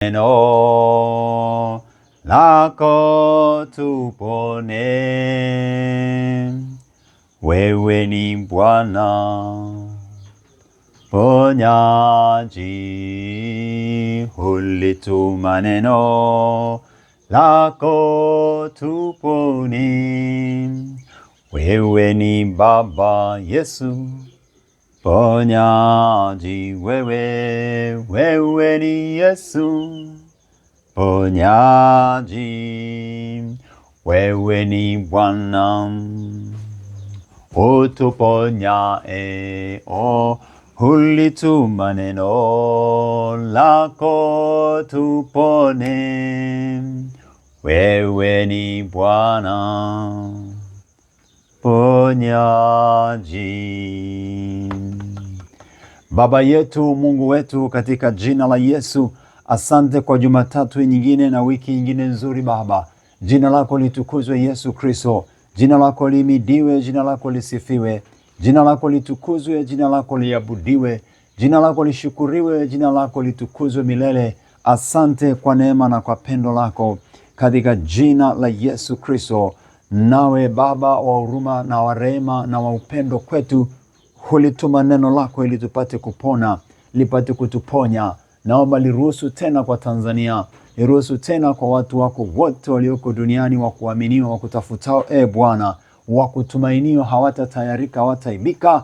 Neno lako tupone, wewe ni Bwana ponyaji, ulituma neno lako tupone, wewe ni Baba Yesu ponyaji, wewe ni Yesu ponyaji, wewe ni Bwana utuponyae, ulituma neno lako tupone, wewe ni Bwana ponyaji. Baba yetu, Mungu wetu, katika jina la Yesu, asante kwa Jumatatu nyingine na wiki nyingine nzuri Baba. Jina lako litukuzwe Yesu Kristo. Jina lako limidiwe, jina lako lisifiwe. Jina lako litukuzwe, jina lako liabudiwe. Jina lako lishukuriwe, jina lako litukuzwe milele. Asante kwa neema na kwa pendo lako katika jina la Yesu Kristo. Nawe Baba wa huruma na wa rehema na wa upendo kwetu, hulituma neno lako ili tupate kupona, lipate kutuponya. Naomba liruhusu tena kwa Tanzania, liruhusu tena kwa watu wako wote walioko duniani, wa kuaminiwa, wa kutafutao Bwana, wa kutumainiwa. Hawatatayarika, hawataibika,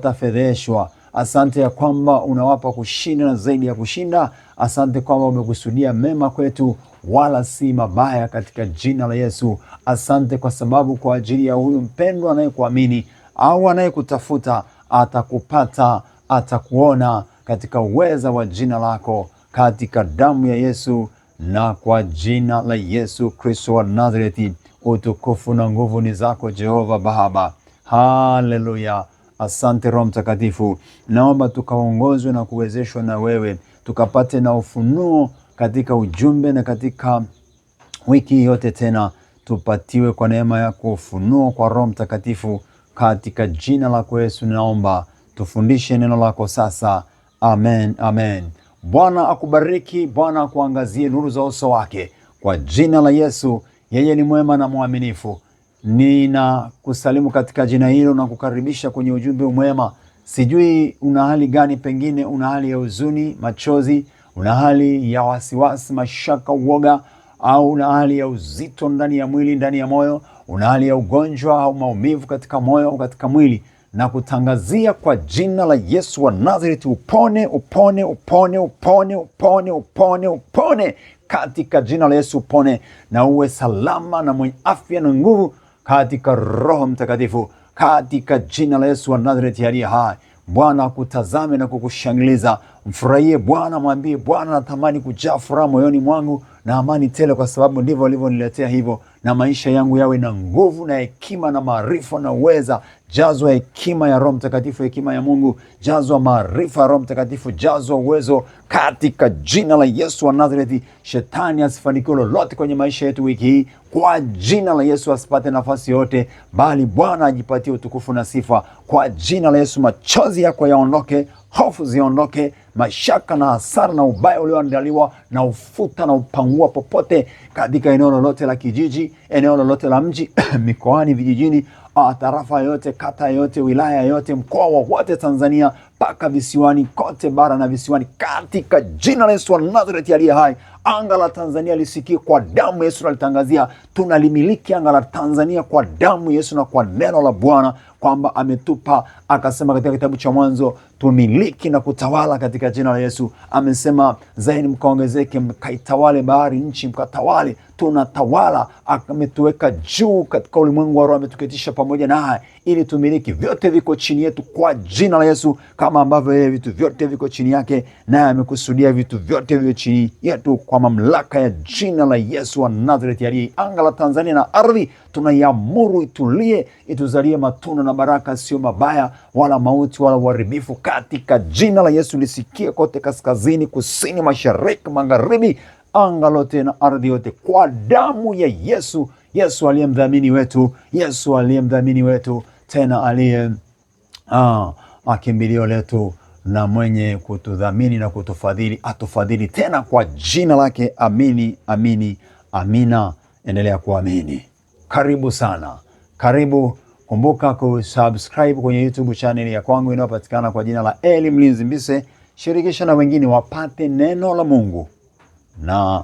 hawatafedheshwa. Asante ya kwamba unawapa kushinda na zaidi ya kushinda. Asante kwamba umekusudia mema kwetu, wala si mabaya, katika jina la Yesu. Asante kwa sababu kwa ajili ya huyu mpendwa anayekuamini au anayekutafuta, atakupata, atakuona katika uweza wa jina lako, katika damu ya Yesu na kwa jina la Yesu Kristo wa Nazareti. Utukufu na nguvu ni zako Jehova Baba. Haleluya. Asante Roho Mtakatifu. Naomba tukaongozwe na kuwezeshwa na wewe, tukapate na ufunuo katika ujumbe na katika wiki yote, tena tupatiwe kwa neema yako ufunuo kwa Roho Mtakatifu, katika jina lako Yesu naomba. Tufundishe neno lako sasa. Amen, amen. Bwana akubariki, Bwana akuangazie nuru za uso wake, kwa jina la Yesu. Yeye ni mwema na mwaminifu. Nina kusalimu katika jina hilo na kukaribisha kwenye ujumbe mwema. Sijui una hali gani, pengine una hali ya huzuni, machozi, una hali ya wasiwasi, mashaka, uoga, au una hali ya uzito ndani ya mwili, ndani ya moyo, una hali ya ugonjwa au maumivu katika moyo au katika mwili, na kutangazia kwa jina la Yesu wa Nazareti, upone, upone, upone, upone, upone, upone, upone, katika jina la Yesu upone, na uwe salama na mwenye afya na nguvu katika Roho Mtakatifu, katika jina la Yesu wa Nazareti aliye hai. Bwana akutazame na kukushangiliza. Mfurahie Bwana, mwambie Bwana, natamani kujaa furaha moyoni mwangu na amani tele, kwa sababu ndivyo alivyoniletea hivyo, na maisha yangu yawe na nguvu na hekima na maarifa na uweza. Jazwa hekima ya Roho Mtakatifu, hekima ya Mungu. Jazwa maarifa ya Roho Mtakatifu, jazwa uwezo katika jina la Yesu wa Nazareti. Shetani asifanikiwe lolote kwenye maisha yetu wiki hii, kwa jina la Yesu. Asipate nafasi yote, bali Bwana ajipatie utukufu na sifa, kwa jina la Yesu. Machozi yako yaondoke, hofu ziondoke, mashaka na hasara na ubaya ulioandaliwa na ufuta na upangua popote, katika eneo lolote la kijiji, eneo lolote la mji, mikoani, vijijini, tarafa yote, kata yote, wilaya yote, mkoa wowote Tanzania, mpaka visiwani kote, bara na visiwani, katika jina la Yesu wa Nazareti aliye hai. Anga la Tanzania lisikie kwa damu Yesu, nalitangazia tunalimiliki anga la Tanzania kwa damu Yesu na kwa neno la Bwana, kwamba ametupa, akasema katika kitabu cha Mwanzo, tumiliki na kutawala katika jina la Yesu. Amesema zaeni mkaongezeke, mkaitawale bahari, nchi mkatawale. Tunatawala, ametuweka juu katika ulimwengu wa roho, ametuketisha pamoja naye ili tumiliki. Vyote viko chini yetu kwa jina la Yesu, kama ambavyo yeye vitu vyote viko chini yake, naye amekusudia vitu vyote vivyo chini yetu, kwa mamlaka ya jina la Yesu wa Nazareti aliye. Anga la Tanzania na ardhi tunaiamuru itulie, ituzalie matunda na baraka, sio mabaya wala mauti wala uharibifu, katika jina la Yesu. Lisikie kote, kaskazini, kusini, mashariki, magharibi, anga lote na ardhi yote, kwa damu ya Yesu. Yesu aliye mdhamini wetu, Yesu aliye mdhamini wetu, tena aliye kimbilio letu na mwenye kutudhamini na kutufadhili atufadhili tena kwa jina lake. Amini, amini, amina. Endelea kuamini. Karibu sana, karibu. Kumbuka kusubscribe kwenye YouTube channel ya kwangu inayopatikana kwa jina la Eli Mlinzi Mbise. Shirikisha na wengine wapate neno la Mungu na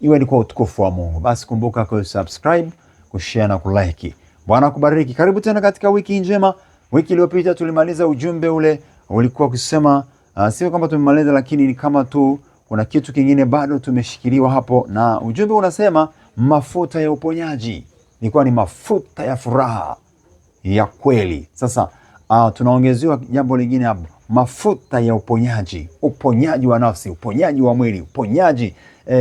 iwe ni kwa utukufu wa Mungu. Basi kumbuka kusubscribe, kushare na kulike. Bwana kubariki. Karibu tena katika wiki njema. Wiki iliyopita tulimaliza ujumbe ule ulikuwa kusema sio kama tumemaliza, lakini ni kama tu kuna kitu kingine bado tumeshikiliwa hapo, na ujumbe unasema mafuta ya uponyaji. Ilikuwa ni mafuta ya furaha ya kweli. Sasa tunaongezewa jambo lingine hapo, mafuta ya uponyaji, uponyaji wa nafsi, uponyaji wa mwili, uponyaji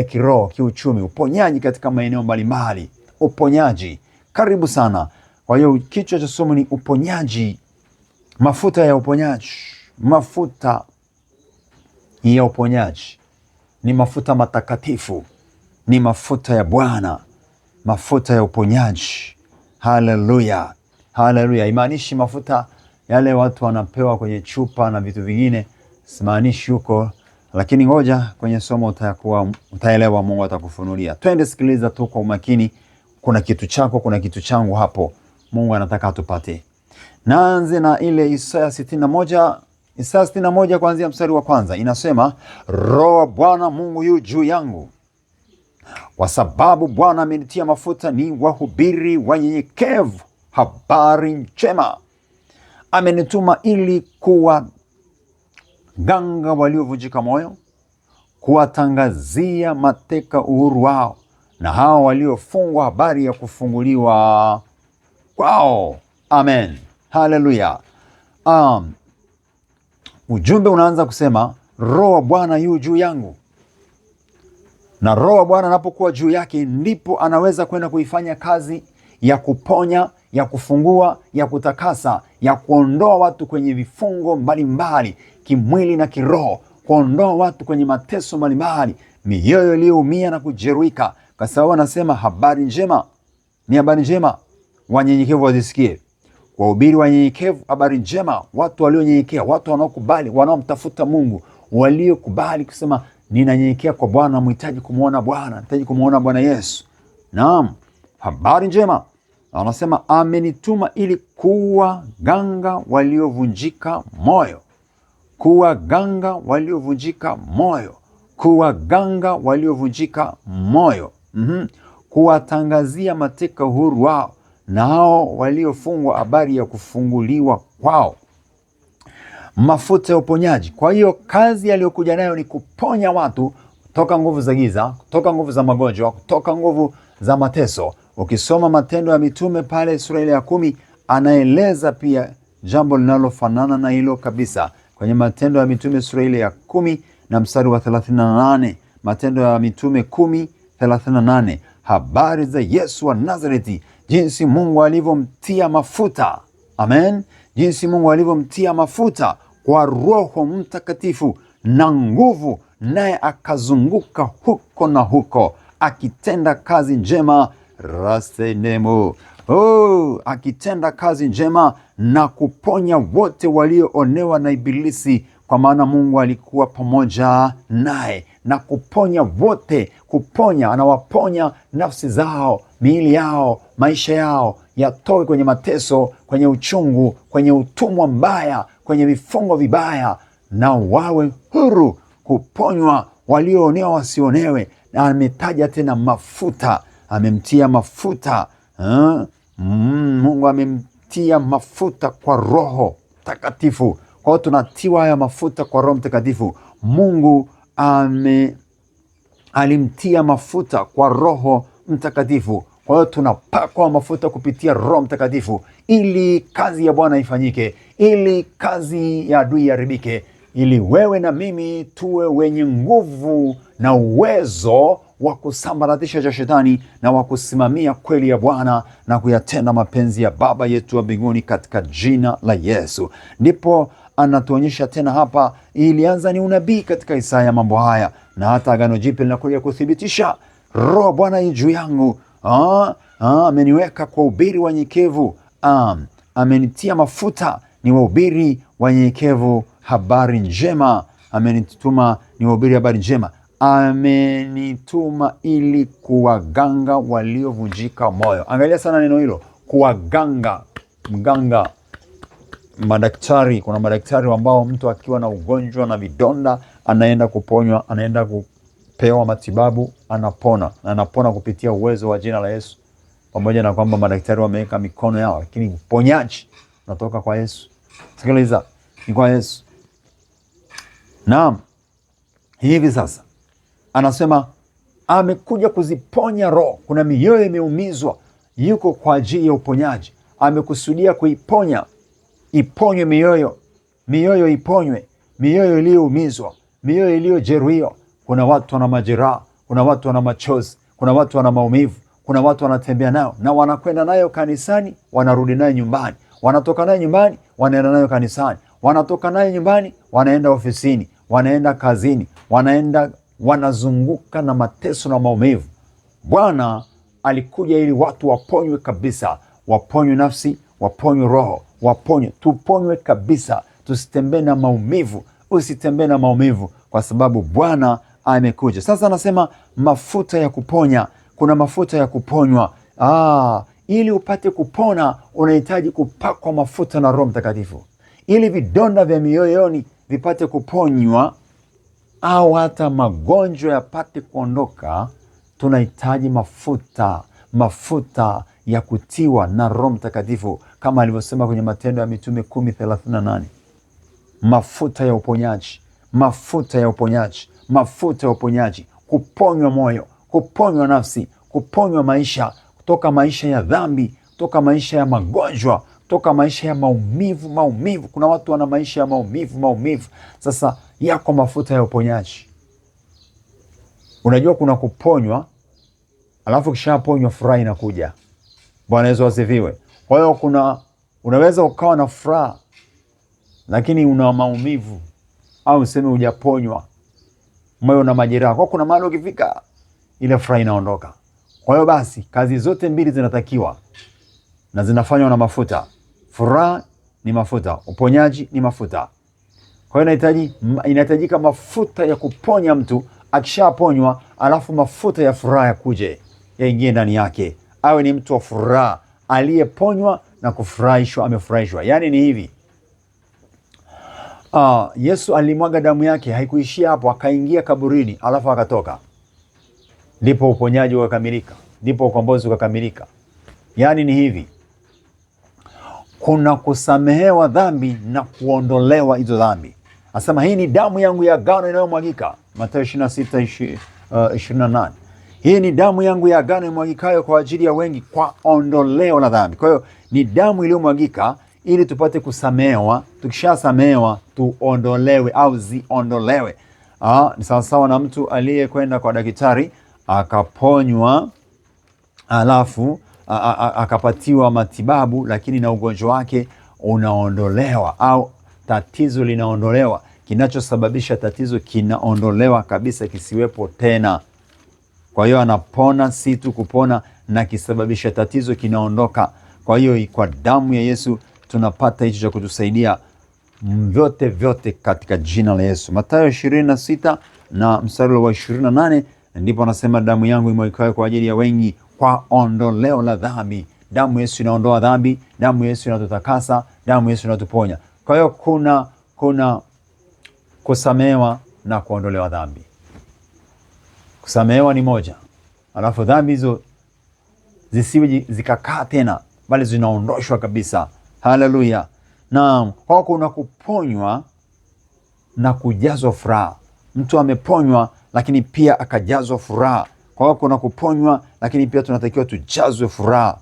kiroho, kiuchumi, uponyaji katika maeneo mbalimbali, uponyaji. Karibu sana. Kwa hiyo kichwa cha somo ni uponyaji, mafuta ya uponyaji. Mafuta ya uponyaji ni mafuta matakatifu, ni mafuta ya Bwana, mafuta ya uponyaji. Haleluya, haleluya. Imaanishi mafuta yale watu wanapewa kwenye chupa na vitu vingine, simaanishi huko, lakini ngoja kwenye somo utaelewa, Mungu atakufunulia. Twende sikiliza tu kwa umakini. Kuna kitu chako, kuna kitu changu hapo, Mungu anataka atupate. Naanze na ile Isaya 61. Isaya 61 kuanzia mstari wa kwanza inasema, Roho wa Bwana Mungu yu juu yangu, kwa sababu Bwana amenitia mafuta ni wahubiri wanyenyekevu habari njema. Amenituma ili kuwaganga waliovunjika moyo, kuwatangazia mateka uhuru wao, na hao waliofungwa habari ya kufunguliwa kwao. Amen. Haleluya. Ujumbe unaanza kusema Roho wa Bwana yu juu yangu. Na Roho wa Bwana anapokuwa juu yake, ndipo anaweza kwenda kuifanya kazi ya kuponya, ya kufungua, ya kutakasa, ya kuondoa watu kwenye vifungo mbalimbali, kimwili na kiroho, kuondoa watu kwenye mateso mbalimbali, mioyo iliyoumia na kujeruhika. Kwa sababu anasema habari njema ni habari njema, wanyenyekevu wazisikie. Wahubiri wanyenyekevu habari njema, watu walionyenyekea, watu wanaokubali, wanaomtafuta Mungu, waliokubali kusema ninanyenyekea kwa Bwana, mhitaji kumuona Bwana, nahitaji kumuona Bwana Yesu. Naam, habari njema. Anasema amenituma ili kuwaganga waliovunjika moyo, kuwaganga waliovunjika moyo, kuwaganga waliovunjika moyo, kuwatangazia mateka uhuru wao, na hao waliofungwa habari ya kufunguliwa kwao. Mafuta ya uponyaji. Kwa hiyo kazi aliyokuja nayo ni kuponya watu kutoka nguvu za giza, kutoka nguvu za magonjwa, kutoka nguvu za mateso. Ukisoma Matendo ya Mitume pale sura ile ya 10, anaeleza pia jambo linalofanana na hilo kabisa. Kwenye Matendo ya Mitume sura ile ya 10 na mstari wa 38. Matendo ya Mitume 10:38. Habari za Yesu wa Nazareti, jinsi Mungu alivyomtia mafuta. Amen. Jinsi Mungu alivyomtia mafuta kwa Roho Mtakatifu na nguvu, naye akazunguka huko na huko akitenda kazi njema rasenemo. Akitenda kazi njema na kuponya wote walioonewa na Ibilisi, kwa maana Mungu alikuwa pamoja naye, na kuponya wote. Kuponya, anawaponya nafsi zao, miili yao, maisha yao yatoke kwenye mateso, kwenye uchungu, kwenye utumwa mbaya, kwenye vifungo vibaya, na wawe huru. Kuponywa, walioonewa wasionewe. Na ametaja tena mafuta, amemtia mafuta. Mungu amemtia mafuta kwa Roho Mtakatifu. Kwa hiyo tunatiwa haya mafuta kwa Roho Mtakatifu. Mungu alimtia mafuta kwa Roho Mtakatifu. Kwa hiyo tunapakwa mafuta kupitia Roho Mtakatifu ili kazi ya Bwana ifanyike, ili kazi ya adui iharibike, ili wewe na mimi tuwe wenye nguvu na uwezo wa kusambaratisha cha shetani na wa kusimamia kweli ya Bwana na kuyatenda mapenzi ya Baba yetu wa mbinguni katika jina la Yesu. Ndipo anatuonyesha tena hapa, ilianza ni unabii katika Isaya mambo haya, na hata Agano Jipya linakuja kuthibitisha. Roho Bwana yu juu yangu, ameniweka kwa ubiri wanyenyekevu, amenitia mafuta ni wahubiri wanyenyekevu habari njema, amenituma niwahubiri habari njema. Amenituma ili kuwaganga waliovunjika moyo. Angalia sana neno hilo, kuwaganga. Mganga, madaktari. Kuna madaktari ambao mtu akiwa na ugonjwa na vidonda anaenda kuponywa, anaenda kupewa matibabu, anapona. Na anapona kupitia uwezo wa jina la Yesu. Pamoja na kwamba madaktari wameweka mikono yao, lakini uponyaji unatoka kwa Yesu. Sikiliza, ni kwa Yesu. Naam, hivi sasa anasema amekuja kuziponya roho. Kuna mioyo imeumizwa, yuko kwa ajili ya uponyaji. Amekusudia kuiponya. Iponywe mioyo. Mioyo iponywe. Mioyo iliyoumizwa, mioyo iliyojeruhiwa. Kuna watu wana majeraha, kuna watu wana machozi, kuna watu wana maumivu, kuna watu wanatembea nayo na wanakwenda nayo kanisani, wanarudi nayo nyumbani. Wanatoka nayo nyumbani, wanaenda nayo kanisani. Wanatoka nayo nyumbani, wanaenda ofisini, wanaenda kazini, wanazunguka na mateso na maumivu. Bwana alikuja ili watu waponywe kabisa. Waponywe nafsi, waponywe roho, waponywe. Tuponywe kabisa. Tusitembee na maumivu. Usitembee na maumivu kwa sababu Bwana amekuja. Sasa anasema mafuta ya kuponya. Kuna mafuta ya kuponywa. Ili upate kupona unahitaji kupakwa mafuta na Roho Mtakatifu. Ili vidonda vya mioyoni vipate kuponywa au hata magonjwa yapate kuondoka, tunahitaji mafuta ya kutiwa na Roho Mtakatifu, kama alivyosema kwenye Matendo ya Mitume 10:38. Mafuta ya uponyaji, mafuta ya uponyaji, mafuta ya uponyaji. Kuponywa moyo, kuponywa nafsi, kuponywa maisha, kutoka maisha ya dhambi, kutoka maisha ya magonjwa, kutoka maisha ya maumivu. Kuna watu wana maisha ya maumivu. Sasa yako mafuta ya uponyaji. Unajua kuna kuponywa, alafu kishaponywa furaha inakuja. Bwana Yesu asifiwe. Kwa hiyo unaweza ukawa na furaha lakini una maumivu, au useme hujaponywa, moyo na majeraha. Kwa kuna mahali ukifika ile furaha inaondoka. Kwa hiyo basi kazi zote mbili zinatakiwa na zinafanywa na mafuta. Furaha ni mafuta, uponyaji ni mafuta. Kwa hiyo inahitajika mafuta ya kuponya mtu. Akishaponywa, alafu mafuta ya furaha yakuje, yaingie ndani yake, awe ni mtu wa furaha, aliyeponywa na kufurahishwa, amefurahishwa. Yaani ni hivi, Yesu alimwaga damu yake, haikuishia hapo, akaingia kaburini, alafu akatoka. Ndipo uponyaji ukakamilika, ndipo ukombozi ukakamilika. Yaani ni hivi, kuna kusamehewa dhambi na kuondolewa hizo dhambi. Asema hii ni damu yangu ya agano inayomwagika, Mathayo 26:28. Hii ni damu yangu ya agano imwagikayo kwa ajili ya wengi kwa ondoleo la dhambi. Kwa hiyo ni damu iliyomwagika ili tupate kusamehewa. Tukishasamehewa tuondolewe au ziondolewe. Ni sawasawa na mtu aliyekwenda kwa daktari akaponywa, alafu akapatiwa matibabu, lakini na ugonjwa wake unaondolewa au tatizo linaondolewa. Kinachosababisha tatizo kinaondolewa kabisa, kisiwepo tena. Kwa hiyo anapona, si tu kupona, na kisababisha tatizo kinaondoka. Kwa hiyo kwa damu ya Yesu tunapata hicho cha kutusaidia vyote katika jina la Yesu. Mathayo 26 na mstari wa 28, ndipo anasema damu yangu imwagikayo kwa ajili ya wengi kwa ondoleo la dhambi. Damu ya Yesu inaondoa dhambi, damu ya Yesu inatutakasa, damu ya Yesu inatuponya. Kwa hiyo kuna kusamehewa na kuondolewa dhambi. Kusamehewa ni moja, alafu dhambi hizo zisiwe zikakaa tena, bali zinaondoshwa kabisa. Haleluya. Na kwa kuna kuponywa na kujazwa furaha. Mtu ameponywa lakini pia akajazwa furaha. Kwa hiyo kuna kuponywa lakini pia tunatakiwa tujazwe furaha.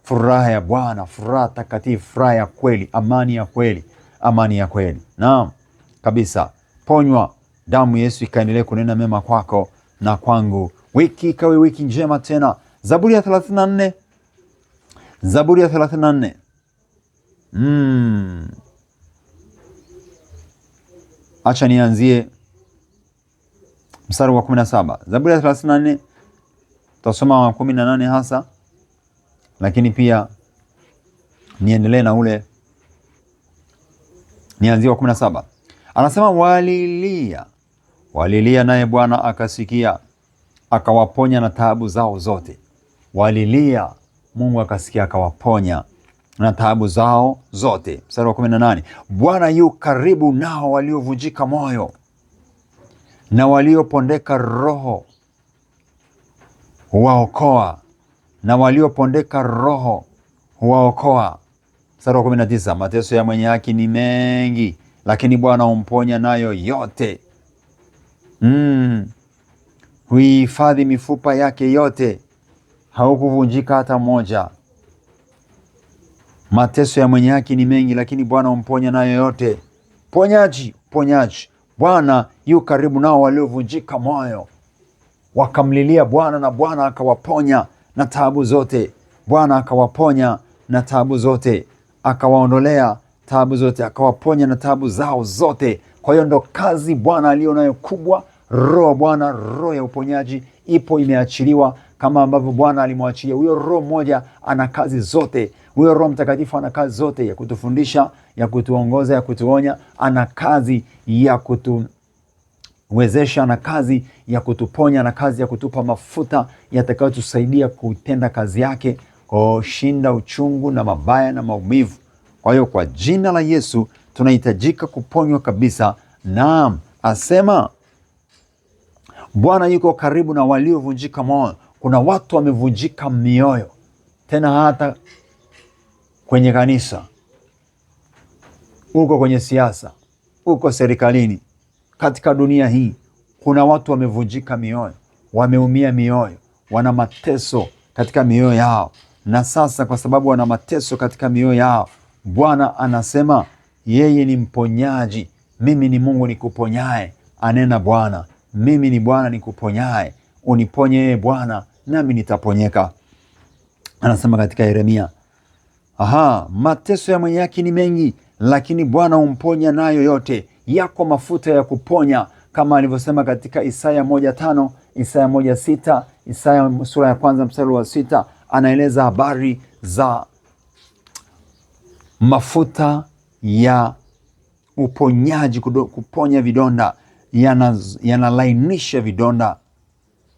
Furaha ya Bwana, furaha takatifu, furaha ya kweli, amani ya kweli, amani ya kweli. Naam, kabisa. Ponywa, damu Yesu ikaendelee kunena mema kwako na kwangu. Wiki ikawe wiki njema tena. Zaburi ya 34. Zaburi ya 34. Acha nianzie mstari wa 17. Zaburi ya 34. Tutasoma wa 18 hasa, lakini pia niendelee na ule, nianzie wa 17. Anasema walilia naye Bwana akasikia, akawaponya na taabu zao zote. Walilia, Mungu akasikia, akawaponya na taabu zao zote. Mstari wa 18, Bwana yu karibu nao waliovunjika moyo na waliopondeka roho huwaokoa, na waliopondeka roho huwaokoa. Mstari wa 19, mateso ya mwenye haki ni mengi, lakini Bwana humponya nayo yote. Huihifadhi mifupa yake yote, haukuvunjika hata moja. Mateso ya mwenye haki ni mengi, lakini Bwana humponya nayo yote. Ponyaji. Bwana yu karibu nao waliovunjika moyo. Wakamlilia Bwana na Bwana akawaponya na taabu zote. Bwana akawaponya na taabu zote, akawaondolea taabu zote, akawaponya na taabu zao zote. Kwa hiyo ndo kazi Bwana aliyo nayo kubwa. Roho Bwana, roho ya uponyaji ipo, imeachiliwa kama ambavyo Bwana alimwachilia huyo roho mmoja. Ana kazi zote. Huyo Roho Mtakatifu ana kazi zote, ya kutufundisha, ya kutuongoza, ya kutuonya. Ana kazi ya kutuwezesha, ana kazi ya kutuponya, na kazi ya kutupa mafuta yatakayotusaidia kutenda kazi yake, kushinda uchungu na mabaya na maumivu. Kwa hiyo kwa jina la Yesu tunahitajika kuponywa kabisa. Naam, asema Bwana yuko karibu na waliovunjika moyo. Kuna watu wamevunjika mioyo, tena hata kwenye kanisa, uko kwenye siasa, uko serikalini, katika dunia hii kuna watu wamevunjika mioyo, wameumia mioyo, wana mateso katika mioyo yao. Na sasa kwa sababu wana mateso katika mioyo yao, Bwana anasema yeye ni mponyaji. Mimi ni Mungu nikuponyaye, anena Bwana. Mimi ni Bwana nikuponyaye, uniponye yeye Bwana, nami nitaponyeka. Anasema katika Yeremia, mateso ya mwenye haki ni mengi, lakini Bwana humponya nayo yote. Yako mafuta ya kuponya, kama alivyosema katika Isaya 1:5, Isaya 1:6, Isaya sura ya 1 mstari wa 6, anaeleza habari za mafuta ya uponyaji, kuponya vidonda, yanalainisha vidonda.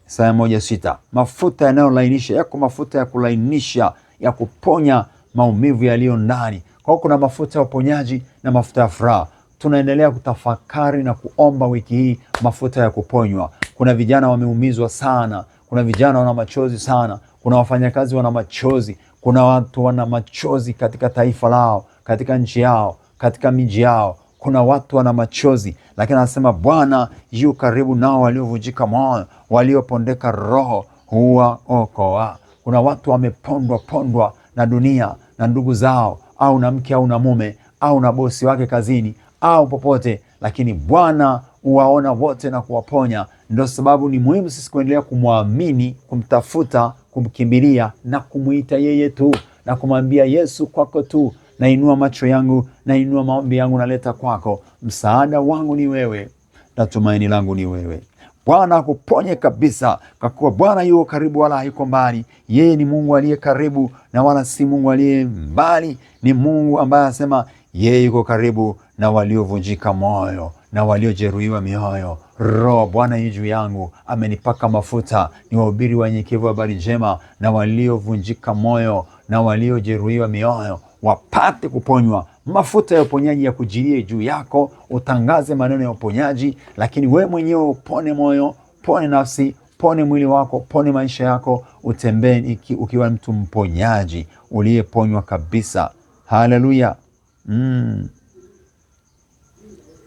Isaya 1:6, mafuta yanayolainisha. Yako mafuta ya kulainisha, ya kuponya maumivu yaliyo ndani. Kwa hiyo kuna mafuta ya uponyaji na mafuta ya furaha. Tunaendelea kutafakari na kuomba wiki hii mafuta ya kuponywa. Kuna vijana wameumizwa sana, kuna vijana wana machozi sana, kuna wafanyakazi wana machozi, kuna watu wana machozi katika taifa lao, katika nchi yao, katika miji yao. Kuna watu wana machozi, lakini anasema Bwana yu karibu nao waliovunjika moyo, waliopondeka roho huwaokoa. Kuna watu wamepondwa na dunia, na ndugu zao, au na mke au na mume, au na bosi wake kazini, au popote, lakini Bwana huwaona wote na kuwaponya. Ndio sababu ni muhimu sisi kuendelea kumwamini, kumtafuta, kumkimbilia na kumuita yeye tu, na kumwambia Yesu, kwako tu nainua macho yangu, nainua maombi yangu, naleta kwako. Msaada wangu ni wewe, na tumaini langu ni wewe. Bwana akuponye kabisa, kwa kuwa Bwana yuko karibu wala hayuko mbali. Yeye ni Mungu aliye karibu na wala si Mungu aliye mbali. Ni Mungu ambaye anasema yeye yuko karibu na waliovunjika moyo na waliojeruhiwa mioyo. Roho Bwana yu juu yangu, amenipaka mafuta ni wahubiri wanyenyekevu habari njema, na waliovunjika moyo na waliojeruhiwa mioyo wapate kuponywa. Mafuta ya uponyaji ya kujilie juu yako, utangaze maneno ya uponyaji, lakini we mwenyewe upone moyo, pone nafsi, pone mwili wako, pone maisha yako, utembee ukiwa mtu mponyaji uliyeponywa kabisa. Haleluya.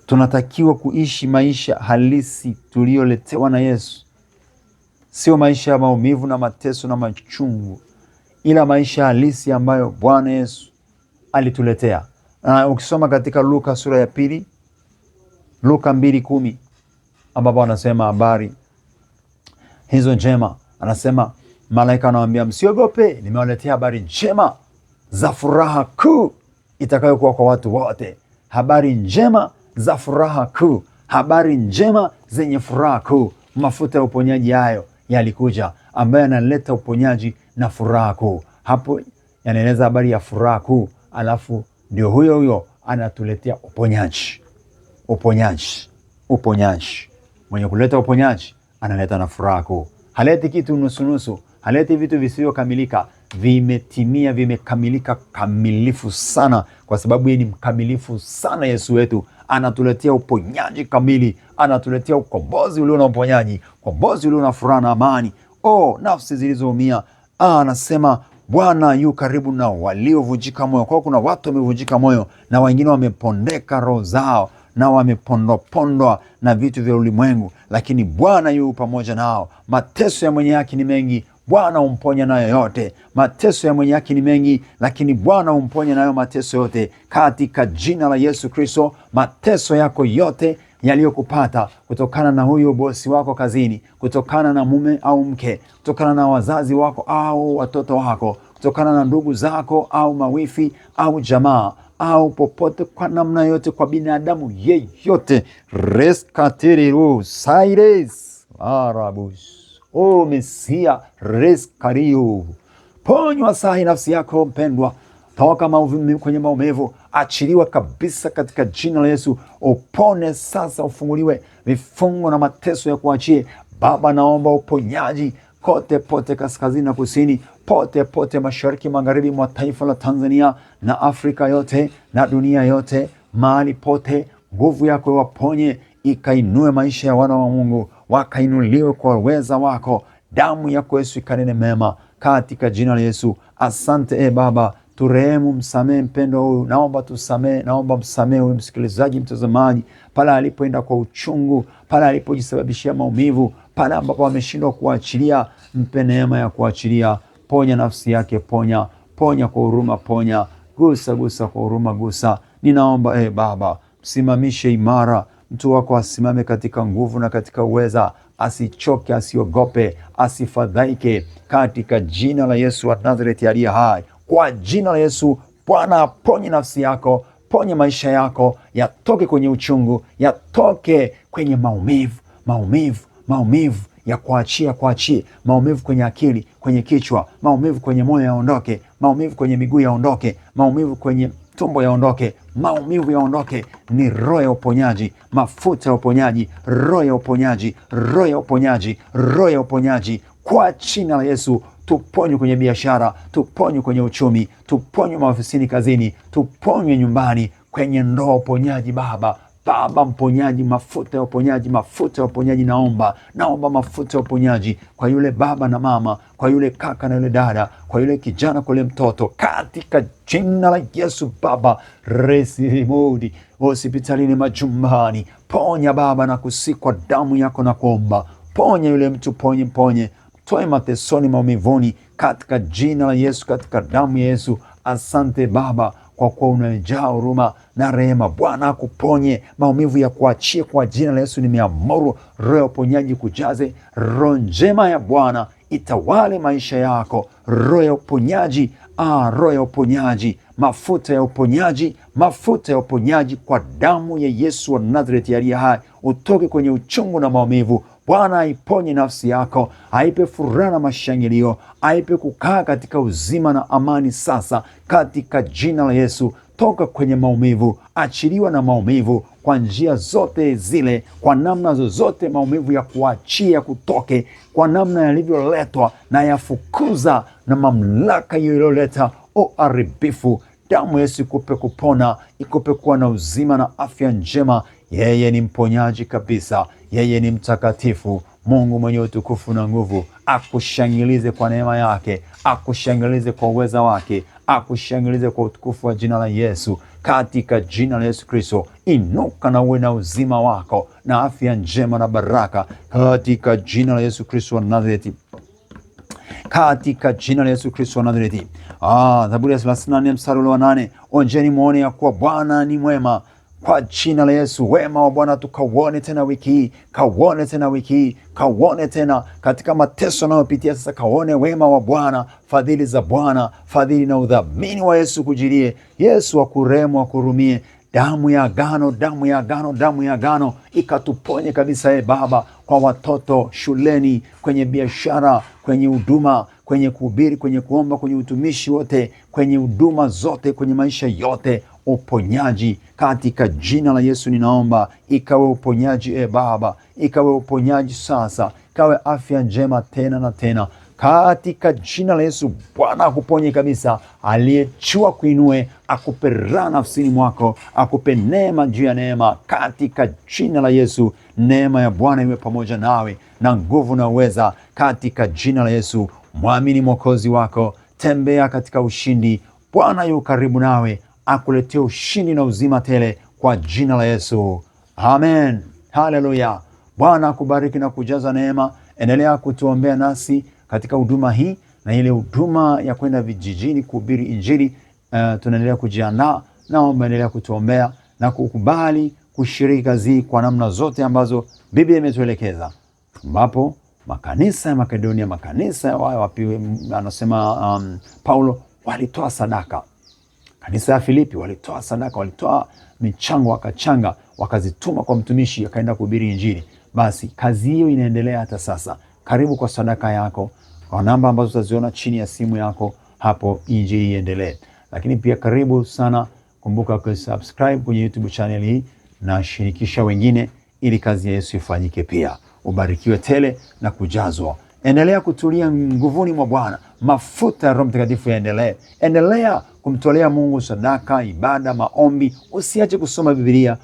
Tunatakiwa kuishi maisha halisi tuliyoletewa na Yesu, sio maisha ya maumivu na mateso na machungu, ila maisha halisi ambayo Bwana Yesu alituletea. Ukisoma katika Luka sura ya 2, Luka 2:10, ambapo anasema habari hizo njema, anasema malaika anamwambia msiogope, nimewaletea habari njema za furaha kuu itakayokuwa kwa watu wote. Habari njema za furaha kuu, habari njema zenye furaha kuu. Mafuta ya uponyaji hayo yalikuja, ambaye analeta uponyaji na furaha kuu. Hapo yanaeleza habari ya furaha kuu, alafu ndio huyo anatuletea uponyaji. uponyaji. Uponyaji. Mwenye kuleta uponyaji analeta na furaha. Haleti kitu nusu, haleti vitu visivyokamilika. Vimetimia, vimekamilika kamilifu sana, kwa sababu yeye ni mkamilifu sana. Yesu wetu anatuletea uponyaji kamili, anatuletea ukombozi ulio na uponyaji, ukombozi ulio na furaha na amani. Nafsi zilizoumia, anasema Bwana yu karibu na waliovunjika moyo. Kwa kuna watu wamevunjika moyo na wengine wamepondeka roho zao na wamepondwa na vitu vya ulimwengu, lakini Bwana yu pamoja nao. Mateso ya mwenye haki ni mengi, Bwana umponya nayo yote. Mateso ya mwenye haki ni mengi, lakini Bwana umponya nayo mateso yote, katika jina la Yesu Kristo. Mateso yako yote yaliyokupata kutokana na huyo bosi wako kazini, kutokana na mume au mke, kutokana na wazazi wako au watoto wako, kutokana na ndugu zako au mawifi au jamaa au popote, kwa namna yote, kwa binadamu yeyote, reskatiriru saires arabus Mesia reskariu. Ponywa sahi nafsi yako mpendwa, toka kwenye maumivu, achiliwa kabisa katika jina la Yesu. Upone sasa, ufunguliwe vifungo na mateso ya kuachie. Baba, naomba uponyaji kote pote, kaskazini na kusini, pote pote, mashariki magharibi mwa taifa la Tanzania na Afrika yote na dunia yote, mahali pote. Nguvu yako iwaponye, ikainue maisha ya wana wa Mungu, wakainuliwe kwa uweza wako. Damu yako Yesu ikanene mema, katika jina la Yesu. Asante Baba, turehemu, msamehe mpendo huyu. Naomba tusamehe, naomba msamehe huyu msikilizaji, mtazamaji, pale alipoenda kwa uchungu, pale alipojisababishia maumivu, pale ambapo ameshindwa kuachilia. Mpe neema ya kuachilia. Ponya nafsi yake, ponya kwa huruma, ponya. Gusa kwa huruma, gusa. Ninaomba Baba, msimamishe imara mtu wako, asimame katika nguvu na katika uweza, asichoke, asiogope, asifadhaike, katika jina la Yesu wa Nazareti aliye hai. Kwa jina la Yesu, Bwana aponye nafsi yako, ponye maisha yako, yatoke kwenye uchungu, yatoke kwenye maumivu ya kuachie, maumivu kwenye akili, kwenye kichwa, maumivu kwenye moyo yaondoke, maumivu kwenye miguu yaondoke, maumivu kwenye tumbo yaondoke, maumivu yaondoke. Ni roho ya uponyaji, mafuta ya uponyaji, roho ya uponyaji, roho ya uponyaji, roho ya uponyaji, kwa jina la Yesu. Tuponywe kwenye biashara, tuponywe kwenye uchumi, tuponywe maofisini, kazini, tuponywe nyumbani, kwenye ndoa. Uponyaji Baba mponyaji, mafuta ya uponyaji, mafuta ya uponyaji. Naomba mafuta ya uponyaji kwa yule baba na mama, kwa yule kaka na yule dada, kwa yule kijana, kwa yule mtoto, katika jina la Yesu. Baba, resimudi hospitalini, majumbani, ponya Baba, na kusikwa damu yako na kuomba. Ponya yule mtu, ponye, toe matesoni, maumivuni, katika jina la Yesu, katika damu ya Yesu. Asante Baba, kwa kuwa unajaa huruma na rehema. Bwana akuponye, maumivu ya kuachie kwa jina la Yesu. Nimeamuru roho ya uponyaji kujaze. Roho njema ya Bwana itawale maisha yako. Roho ya uponyaji, roho ya uponyaji, mafuta ya uponyaji, mafuta ya uponyaji, kwa damu ya Yesu wa Nazareti aliye hai. Utoke kwenye uchungu na maumivu. Bwana aiponye nafsi yako, aipe furaha na mashangilio, aipe kukaa katika uzima na amani sasa, katika jina la Yesu. Toka kwenye maumivu, achiliwa na maumivu kwa njia zote zile, kwa namna zozote. Maumivu ya kuachia kutoke kwa namna yalivyoletwa, na yafukuza na mamlaka hiyo iliyoleta uharibifu. Damu Yesu ikupe kupona, ikupe kuwa na uzima na afya njema. Yeye ni mponyaji kabisa, yeye ni mtakatifu. Mungu mwenye utukufu na nguvu akushangilize kwa neema yake, akushangilize kwa uweza wake, akushangilize kwa utukufu wa jina la Yesu, katika jina la Yesu Kristo. Inuka na uwe na uzima wako na afya njema na baraka, katika jina la Yesu Kristo wa Nazareti, katika jina la Yesu Kristo wa Nazareti. Zaburi ya 34 mstari wa 8, onjeni muone ya kuwa Bwana ni mwema. Kwa jina la Yesu, wema wa Bwana tukauone tena wiki hii, kauone tena wiki hii, kauone tena katika mateso unayopitia sasa. Kauone wema wa Bwana, fadhili za Bwana, fadhili na udhamini wa Yesu kujirie. Yesu akurehemu, akurumie. Damu ya agano, damu ya agano, damu ya agano ikatuponye kabisa. Baba, kwa watoto shuleni, kwenye biashara, kwenye huduma, kwenye kuhubiri, kwenye kuomba, kwenye utumishi wote, kwenye huduma zote, kwenye maisha yote, uponyaji katika jina la Yesu. Ninaomba ikawe uponyaji Baba, ikawe uponyaji sasa, ikawe afya njema tena na tena katika jina la Yesu. Bwana akuponye kabisa, aliyechua kuinue, akupe raha nafsini mwako, akupe neema juu ya neema katika jina la Yesu. Neema ya Bwana iwe pamoja nawe na nguvu na uweza katika jina la Yesu. Mwamini Mwokozi wako, tembea katika ushindi. Bwana yu karibu nawe, akuletea ushindi na uzima tele kwa jina la Yesu. Amen. Haleluya. Bwana akubariki na kujaza neema. Endelea kutuombea nasi katika huduma hii na ile huduma ya kwenda vijijini kuhubiri Injili. Tunaendelea kujiandaa, naomba endelea kutuombea na kukubali kushiriki kazi kwa namna zote ambazo Biblia imetuelekeza, ambapo makanisa ya Makedonia, makanisa ya wapi, anasema Paulo, walitoa sadaka. Kanisa ya Filipi walitoa sadaka, walitoa michango, wakachanga, wakazituma kwa mtumishi, akaenda kuhubiri Injili. Basi kazi hiyo inaendelea hata sasa. Karibu kwa sadaka yako kwa namba ambazo utaziona chini ya simu yako hapo, Injili iendelee. Lakini pia karibu sana, kumbuka kusubscribe kwenye YouTube channel hii na shirikisha wengine, ili kazi ya Yesu ifanyike pia. Ubarikiwe tele na kujazwa. Endelea kutulia nguvuni mwa Bwana. Mafuta ya Roho Mtakatifu yaendelee. Endelea kumtolea Mungu sadaka, ibada, maombi. Usiache kusoma Biblia.